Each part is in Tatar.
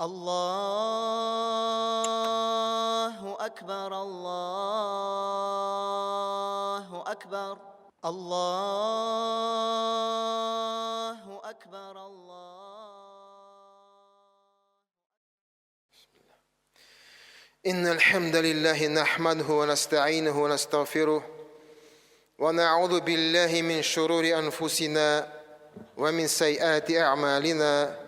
الله أكبر الله أكبر الله أكبر إن الحمد لله نحمده ونستعينه ونستغفره ونعوذ بالله من شرور أنفسنا ومن سيئات أعمالنا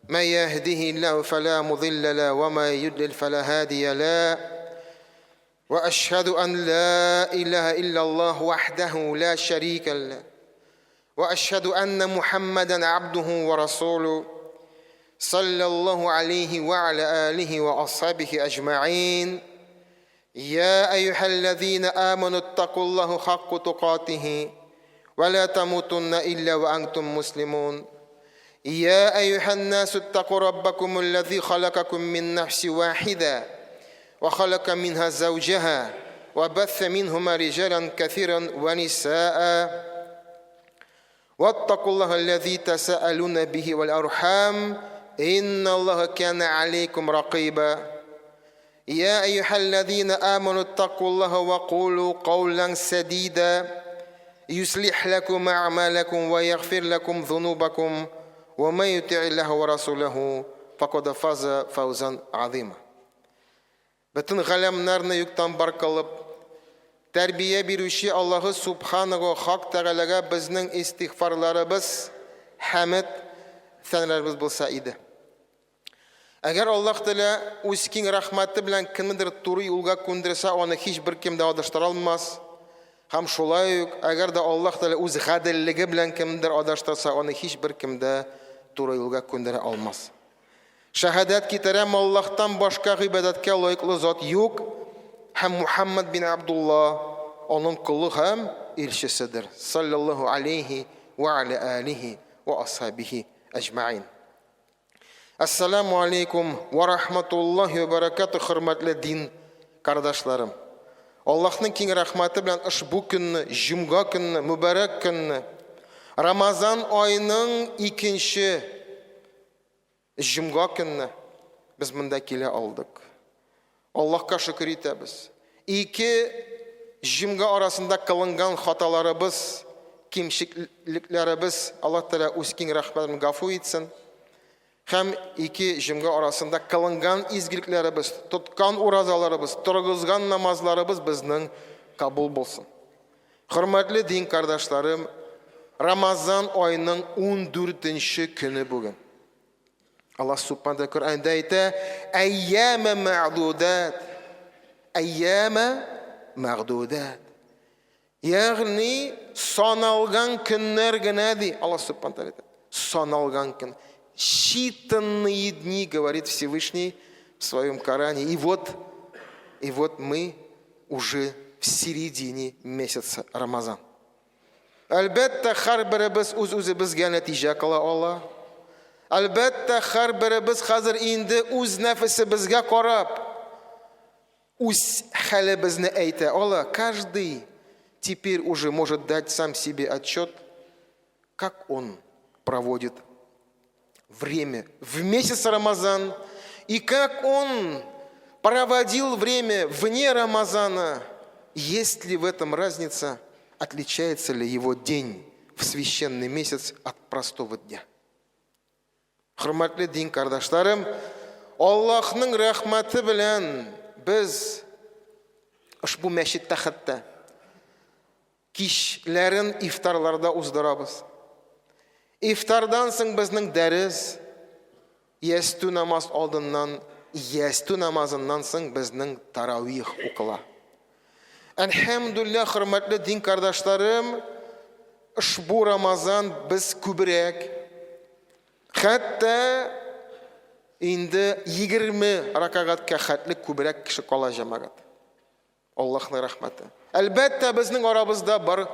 من يهده الله فلا مضل له وما يضلل فلا هادي له وأشهد أن لا إله إلا الله وحده لا شريك له وأشهد أن محمدا عبده ورسوله صلى الله عليه وعلى آله وأصحابه أجمعين يا أيها الذين آمنوا اتقوا الله حق تقاته ولا تموتن إلا وأنتم مسلمون يا أيها الناس اتقوا ربكم الذي خلقكم من نفس واحدة وخلق منها زوجها وبث منهما رجالا كثيرا ونساء واتقوا الله الذي تساءلون به والأرحام إن الله كان عليكم رقيبا يا أيها الذين آمنوا اتقوا الله وقولوا قولا سديدا يصلح لكم أعمالكم ويغفر لكم ذنوبكم ومن يطع الله ورسوله فقد فاز فوزا عظيما. Bütün ғаламнарны юктан бар кылып, тәрбие беруші Аллахы Субханаху Хак Тағалаға біздің истигфарларыбыз, хәмд, сәнләрбіз болса иде. Әгәр Аллах Тәала үз киң рахматы белән кемнедер туры юлга күндерсә, аны һичбер кем дә адаштыра алмас. Һәм шулай ук, әгәр дә Аллах Тәала үз гаделлеге белән кемнедер адаштырса, аны һичбер кем дә туры юлга күндерә алмас. Шәһадәт китерәм, Аллаһтан башка гыйбадәткә лаеклы зат юк, һәм Мухаммад бин Абдулла аның кулы һәм илчеседер. Саллаллаху алейхи ва аля алихи ва асхабихи аҗмаин. Ассаламу алейкум ва рахматуллахи ва баракату, хөрмәтле дин кардашларым. Аллаһның киң рәхмәте белән ушбу көнне, җомга көнне, мубарак көнне, Рамазан айының 2нче җомга көнне без монда килә алдык. Аллаһка шөкер итәбез. 2 җомга арасында кылынган хаталарыбыз, кимчеклекләребез Аллаһ Тәала үз киң рәхмәтен гафу итсен. Һәм 2 җомга арасында кылынган изгилекләребез, тоткан уразаларыбыз, торгызган намазларыбыз безнең кабул булсын. Хөрмәтле дин кардашларым, Рамазан айының 14нче көне бүген. Аллаһ Субханаху Коръәндә әйтә: "Әйяма мәгъдудат". Әйяма мәгъдудат. Ягъни саналган көннәр генә ди. Аллаһ Субханаху әйтә. Саналган көн. Считанные дни, говорит Всевышний в своем Коране. И вот мы уже в середине месяца Рамазан. Әлбәттә, һәрберебез үз-үзебезгә нәтиҗә кыла ала. Әлбәттә, һәрберебез хәзер инде үз нәфесебезгә карап, үз хәлебезне әйтә ала. Каждый теперь уже может дать сам себе отчет, как он проводит время в месяц Рамазан и как он проводил время вне Рамазана. Есть ли в этом разница? Отличается ли его день в священный месяц от простого дня? Хөрмәтле дин кардашларым, Аллаһның рәхмәте белән без ушбу мәчеттә хәтта кичләрен ифтарларда уздырабыз. Ифтардан соң безнең дәрес, ясту намаз алдыннан, ясту намазыннан соң безнең таравих укыла. Әлхәмдүлилләһ, хөрмәтле дин кардашларым, ушбу Рамазан без күбрәк, хәтта инде 20 ракагатка хәтлек күбрәк кеше кала җәмәгать. Аллаһның рәхмәте. Әлбәттә, безнең арабызда бар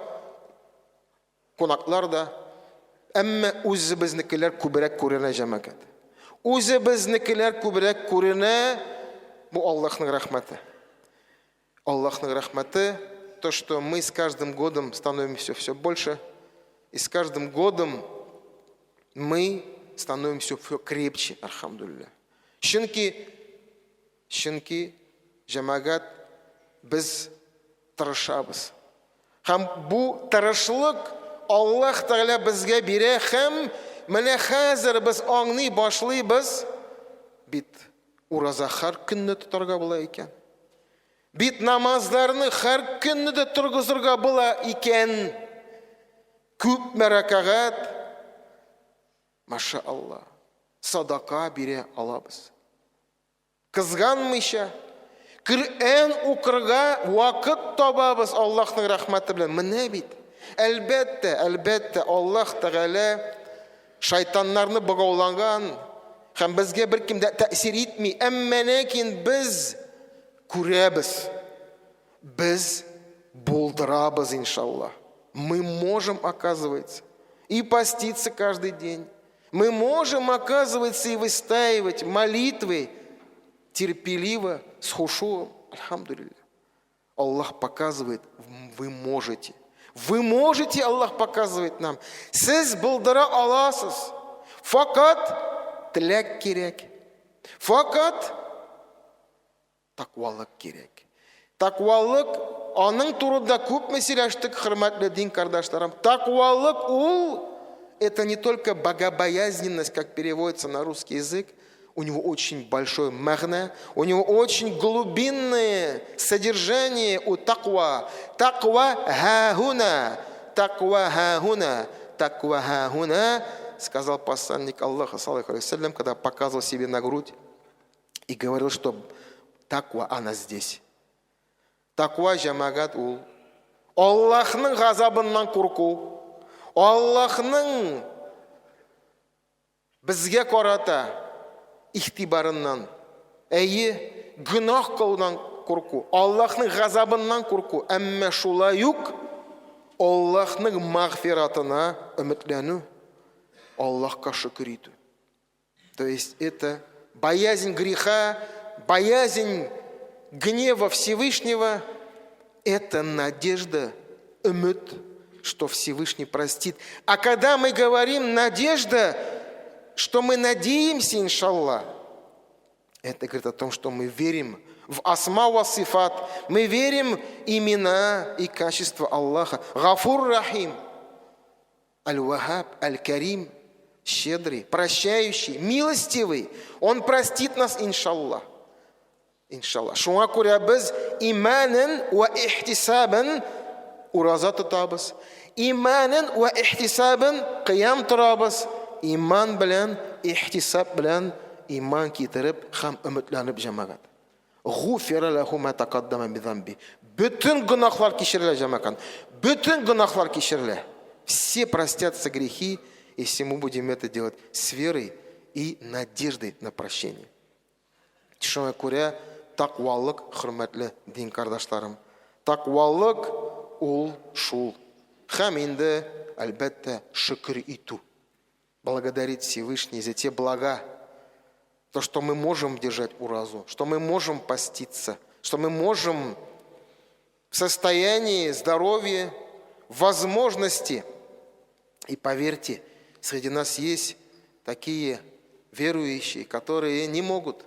кунаклар да, әмма үзебезнекеләр күбрәк күренә җәмәгать. Үзебезнекеләр күбрәк күренә, бу Аллаһның рәхмәте. Аллаһның рәхмәте, то, что мы с каждым годом становимся все больше, и с каждым годом мы становимся все крепче, альхамдулилля. С Чөнки җәмәгать без тырышабыз. Һәм бу тырышлык Аллаһ Тәгалә безгә бирә, һәм менә хәзер без аңлый башлыйбыз, бит ураза һәр көнне тотарга була икән. Бит намазларны һәр көнне дә торгызырга була икән. Күп мәрәкәгать, машаалла, садака бирә алабыз. Кызганмыйча, Коръән укырга вакыт табабыз Аллаһның рәхмәте белән. Менә бит. Әлбәттә, Аллаһ Тәгалә шайтаннарны богауланган, һәм безгә беркем дә тәэсир итми, әмма ләкин без күрәбез. Без булдырабыз, иншаллах. Мы можем, оказывается, и поститься каждый день. Мы можем, оказывается, и выстаивать молитвы терпеливо, с хушуем. Альхамдулилля. Аллах показывает, вы можете. Вы можете, Аллах показывает нам. Сіз булдыра аласыз. Фақат тілек керек. Фақат тақуалык керек. Тақуалык, аның турында күп мәсьәләштек, хөрмәтле дин кардашларым. Тақуалык ул, это не только богобоязненность, как переводится на русский язык. У него очень большое магна, у него очень глубинное содержание у таква. Таква хахуна, таква хахуна, таква хахуна, сказал посланник Аллаха, саллаллаху алейхи ва саллям, когда показывал себе на грудь и говорил, что таква, она здесь. Таква жамагат ул. Аллахның газабыннан курку, Аллахның безгә карата ихтибарыннан, гүнах кылудан курку, Аллаһның газабыннан курку, әмма шулай ук Аллаһның магфиратына өметләнү, Аллаһка шөкер итү. То есть это боязнь греха, боязнь гнева Всевышнего, это надежда, өмет, что Всевышний простит. А когда мы говорим надежда, что мы надеемся, иншаллах, это говорит о том, что мы верим в асма ва сифат, мы верим в имена и качества Аллаха. Гафур Рахим, Аль-Вахаб, Аль-Карим, щедрый, прощающий, милостивый. Он простит нас, иншаллах. Иншаллах. Шуңа күрә без иманен ва ихтисабен ураза тотабыз. Иманен ва ихтисабен қиям торабыз. Иман белән, ихтисаб белән иман китереп һәм өметләнеп җәмәгать. Гуфира лаху ма тaqaddama min dhanbi. Bütün гынахлар кичерелә җәмәгать. Bütün гынахлар кичерелә. Все простятся грехи, если мы будем это делать с верой и надеждой на прощение. Шуңа күрә тaqвалык, хөрмәтле дин кардашларым. Тaqвалык ул шул. Һәм инде әлбәттә шөкер итү. Благодарить Всевышний за те блага, то, что мы можем держать уразу, что мы можем поститься, что мы можем в состоянии здоровья, возможности. И поверьте, среди нас есть такие верующие, которые не могут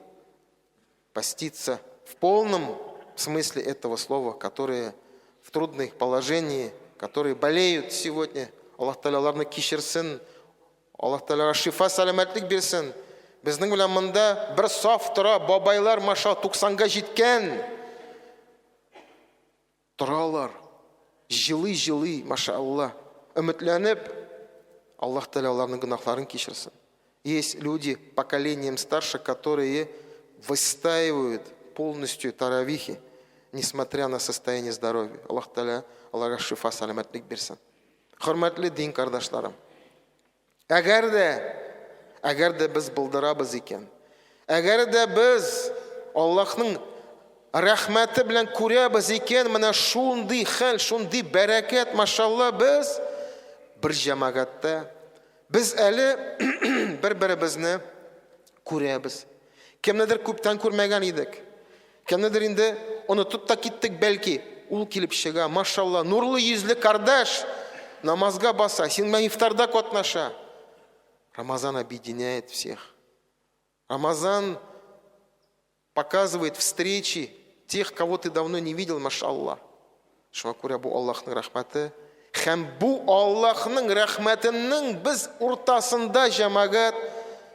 поститься в полном смысле этого слова, которые в трудных положениях, которые болеют сегодня. Аллах Тәгалә аларны кичерсен. Аллах Тәгалә шифа сәламәтлек бирсен. Безнең белән монда бер саф тора, бабайлар маша 90-га җиткән. Торалар, җылый, машаалла, өметләнеп, Аллах Тәгалә аларның гынахларын кичерсен. Есть люди поколением старше, которые выстаивают полностью таравихи, несмотря на состояние здоровья. Аллах Тәгалә аларга шифа сәламәтлек бирсен. Хөрмәтле дин кардашларым, Әгәр дә без булдырабыз икән, әгәр дә без Аллаһның рәхмәте белән күрәбез икән, менә шундый хәл, шундый бәрәкәт, машалла, без бер җәмәгатьтә, без әле бер-беребезне күрәбез. Кемнедер күптән күрмәгән идек. Кемнедер инде онытып та киттек бәлки. Ул килеп чыга, машалла, нурлы йөзле кардаш, намазга баса, син белән ифтарда катнаша. Рамазан объединяет всех. Рамазан показывает встречи тех, кого ты давно не видел, машаллах. Шуңа күрә бу Аллаһның рәхмәте. Һәм бу Аллаһның рәхмәтенең без уртасында җәмәгать.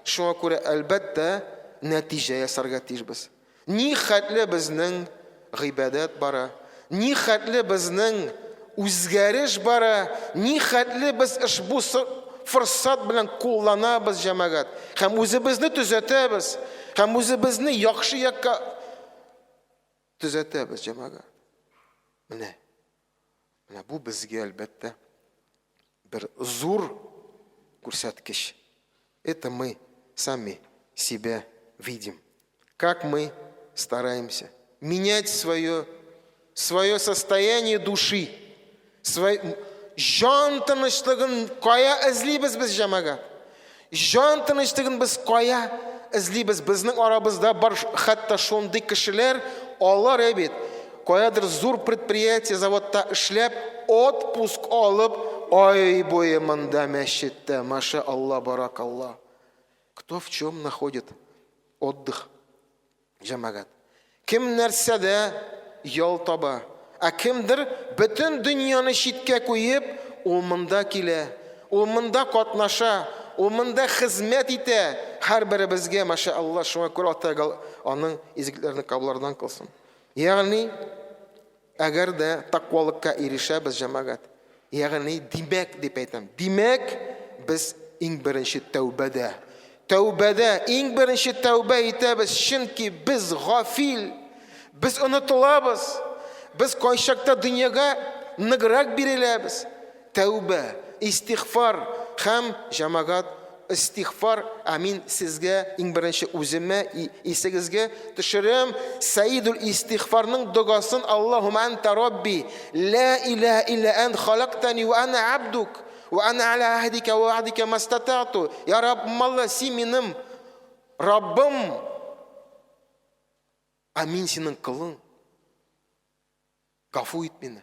Шуңа күрә әлбәттә нәтиҗә ясарга тиешбез. Ни хәтле безнең гыйбадат бара, ни хәтле безнең үзгәреш бара, ни хәтле без ушбу форсат белән кулланабыз җәмәгать. Һәм үзебезне төзәтәбез, һәм үзебезне яхшы якка төзәтәбез җәмәгать. Менә бу безгә әлбәттә бер зур күрсәткеч. Это мы сами себя видим. Как мы стараемся менять свое состояние души. Жан тынычлыгын кая эзлибез без җәмәгать. Жан тынычлыгын без кая эзлибез. Безнең арабызда бар хәтта шундый кешеләр, алар бит каядыр зур предприятие, заводта эшләп, отпуск алып, ай буе монда мәчеттә, маша Аллах, баракаллах. Кто в чем находит отдых? Җәмәгать. Кем нәрсәдә ял таба, а кемдер бөтен дөньяны читкә куеп, ул монда килә, ул монда катнаша, ул монда хезмәт итә. Һәрберебезгә, маша Аллах, шуңа күрә Ата аның изгелекләрен кабуллардан кылсын. Ягъни, әгәр дә тақвалыкка ирешәбез җәмәгать. Ягъни, димәк дип әйтәм. Димәк, без иң беренче тәүбәдә. Тәүбәдә иң беренче тәүбә итәбез, чөнки без гафил, без онытылабыз. Без кайчакта дөньяга ныграк биреләбез. Тәүбә, истигъфар һәм җәмәгать истигъфар. Амин сезгә иң беренче үземә исегезгә төшерәм. Сәйидул истигъфарның дугасын: Аллаһумма анта рабби, ла илаха илля ант халактани ва ана абдук, ва ана аля ахдика ва ва'дика мастатa'ту. Я Рабб, Алла, син минем Раббым, амин синең кылың. Гафу ит мине.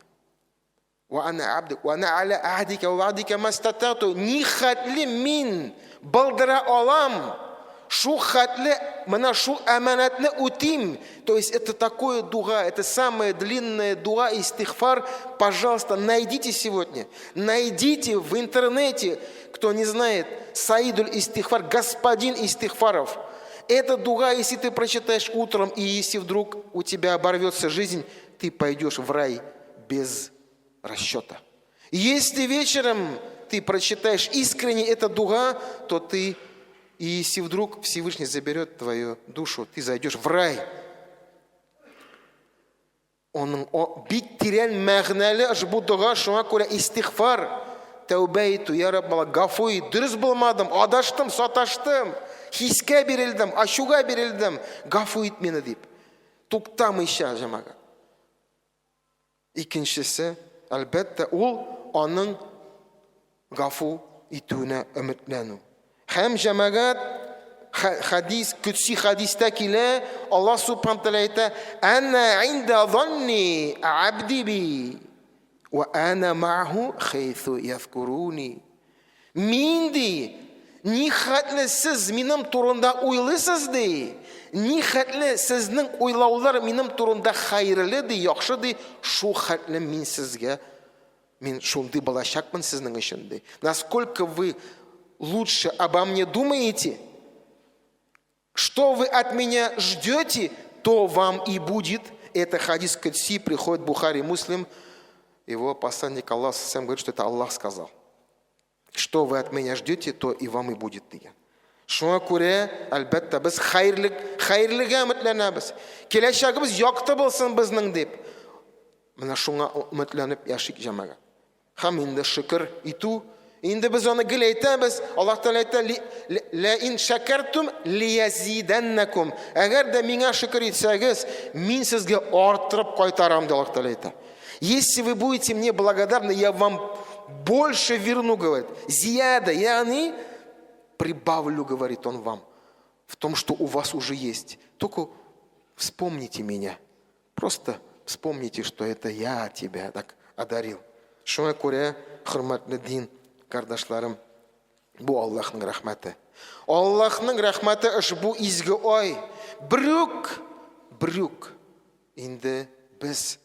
Ва ана абдук, ва ана аля ахдика ва ва'дика мастатa'ту. Ни хәтле мин балдыра алам, шу хәтле, менә шу әманатны үтим. То есть это такое дуга, это самая длинная дуга, истигъфар. Пожалуйста, найдите сегодня, найдите в интернете, кто не знает, Саидуль истигъфар, господин истигъфаров. Это дуга, если ты прочитаешь утром, и если вдруг у тебя оборвется жизнь, ты пойдешь в рай без расчета. Если вечером ты прочитаешь искренне это дуга, то ты, и если вдруг Всевышний заберет твою душу, ты зайдешь в рай. Оның бик тирән мәгънәле ошбу дуга, шуңа күрә истигъфар. Тәүбә итү, я Рабб, гафу ит, дөрес булмадым, адаштым, саташтым, хискә бирелдем, ачуга бирелдем, гафу ит мине дип. Туктамыйча җәмәгать. Икенчесе, әлбәттә, ул аның гафу итүенә өметләнү. Һәм җәмәгать, хадис, күтси хадистә килә, Аллаһ субханаһу ва тааля әйтә: "Ана инда занни абди би, ва ана маъху хайсу язкуруни." Мин ди, ни хәтле сез минем турында уйлыйсыз ди, ни хәтле сезнең уйлаулар минем турында хәерле ди, яхшы ди, шу хәтле мин сезгә, мин шундый булачакмын сезнең өчен ди. Насколько вы лучше обо мне думаете, что вы от меня ждете, то вам и будет. Это хадис Кудси, приходит Бухари, Муслим. Его посланник Аллах сам говорит, что это Аллах сказал. Что вы от меня ждете, то и вам и будет. Шуңа күрә, әлбәттә, без хәерлегә өметләнәбез. Киләчәгебез якты булсын безнең дип. Менә шуңа өметләнеп яшик җәмәгать. Һәм инде шөкер итү, инде без аны гел әйтәбез. Аллаһ Тәгалә әйтә: "Ла ин шакартум лиязиданнакум." Әгәр дә миңа шөкер итсәгез, мин сезгә арттырып кайтарам ди Аллаһ Тәгалә әйтә. Если вы будете мне благодарны, я вам больше верну, говорит. Зияда, яни, прибавлю, говорит он вам, в том, что у вас уже есть. Только вспомните меня. Просто вспомните, что это я тебя так одарил. Шуңа күрә, хөрмәтле дин кардашларым, бу Аллаһның рәхмәте. Аллаһның рәхмәте ошбу изге ай. Брук көбірек енді біз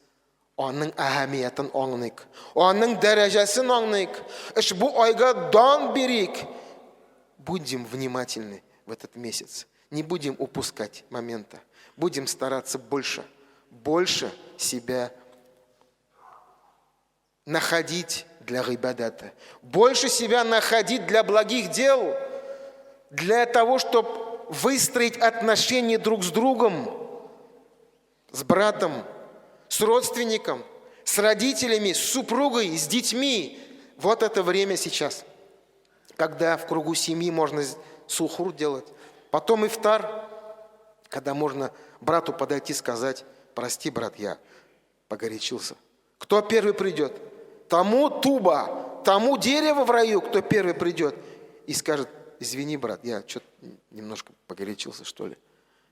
оның әһәмиятын аңлайық, оның дәрежесін аңлайық, ұшбу айға дан берейік. Будем внимательны в этот месяц. Не будем упускать момента. Будем стараться больше себя находить для гибадата, больше себя находить для благих дел, для того, чтобы выстроить отношения друг с другом, с братом, с родственником, с родителями, с супругой, с детьми. Вот это время сейчас, когда в кругу семьи можно сухур делать. Потом ифтар, когда можно брату подойти и сказать: прости, брат, я погорячился. Кто первый придет? Тому туба, тому дерево в раю, кто первый придет и скажет: извини, брат, я что-то немножко погорячился, что ли.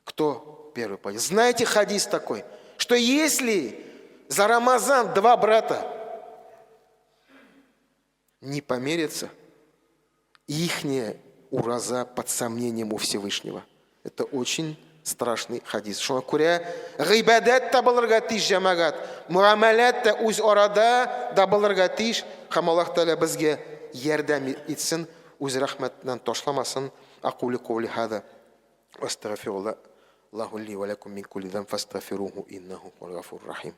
Кто первый пойдет? Знаете хадис такой, что если за Рамазан два брата не помирятся, ихняя ураза под сомнением у Всевышнего. Это очень страшный хадис. Шуңа күрә гыйбадат та булырга тиеш җәмәгать, муамалат та үз арада да булырга тиеш. Һәм Аллаһ Тәгалә безгә ярдәм итсен, үз рәхмәтеннән ташламасын. Aqulu qawli hada wa astaghfirullah li wa lakum min kulli dhanbin fastaghfiruhu innahu huwal ghafurur rahim.